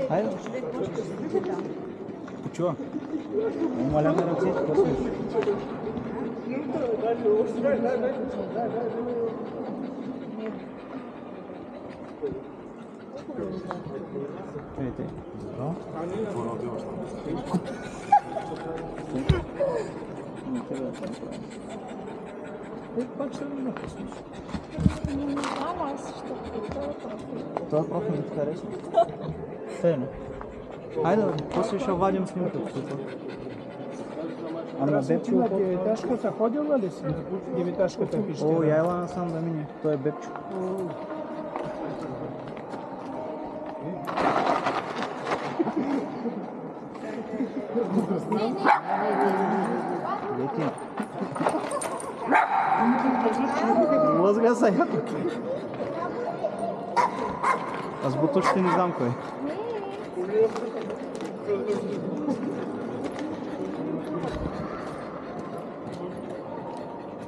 Hayır. Uçuyor. Onlarla beraber basıyor. Evet. Почему? Мама, что Това просто не ти хареса. Тайно. Хайде, после ще вадим снимката. Ама Бепчо... На девяташката ходила ли си? Девяташката О, пещера. я ела насам да мине. Той е Бепчо. Дети. Лъзга сега. Аз бутушки не знам кой.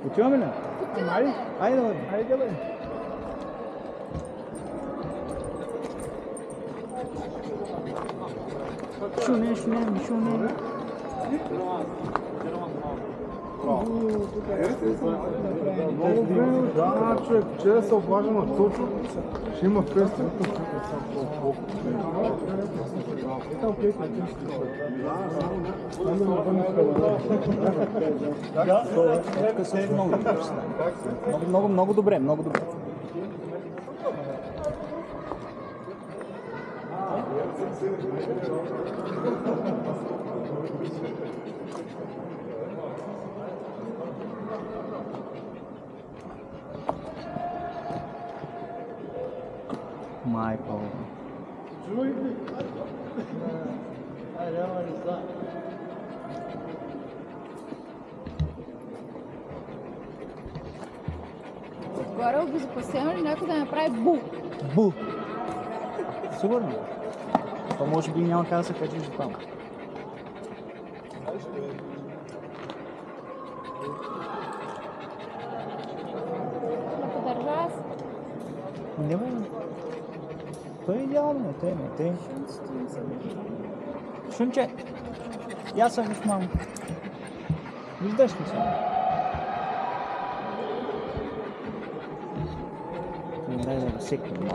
Отиваме ли? Айде, Айде, бе. айде бе. Шуне, шуне. Да, човек, вчера се обаждам на Цочо, ще има фестивал. Тук се много добре, много добре. Майкъл. Горе обезопасено ли някой да направи бу? Бу. Сигурно. То може би няма как да се качиш до там. Да подържа аз. Не бе. То е идеално, те. Шунче. Я съм виж мамо. Виждаш ли се? Дай да го секна малко.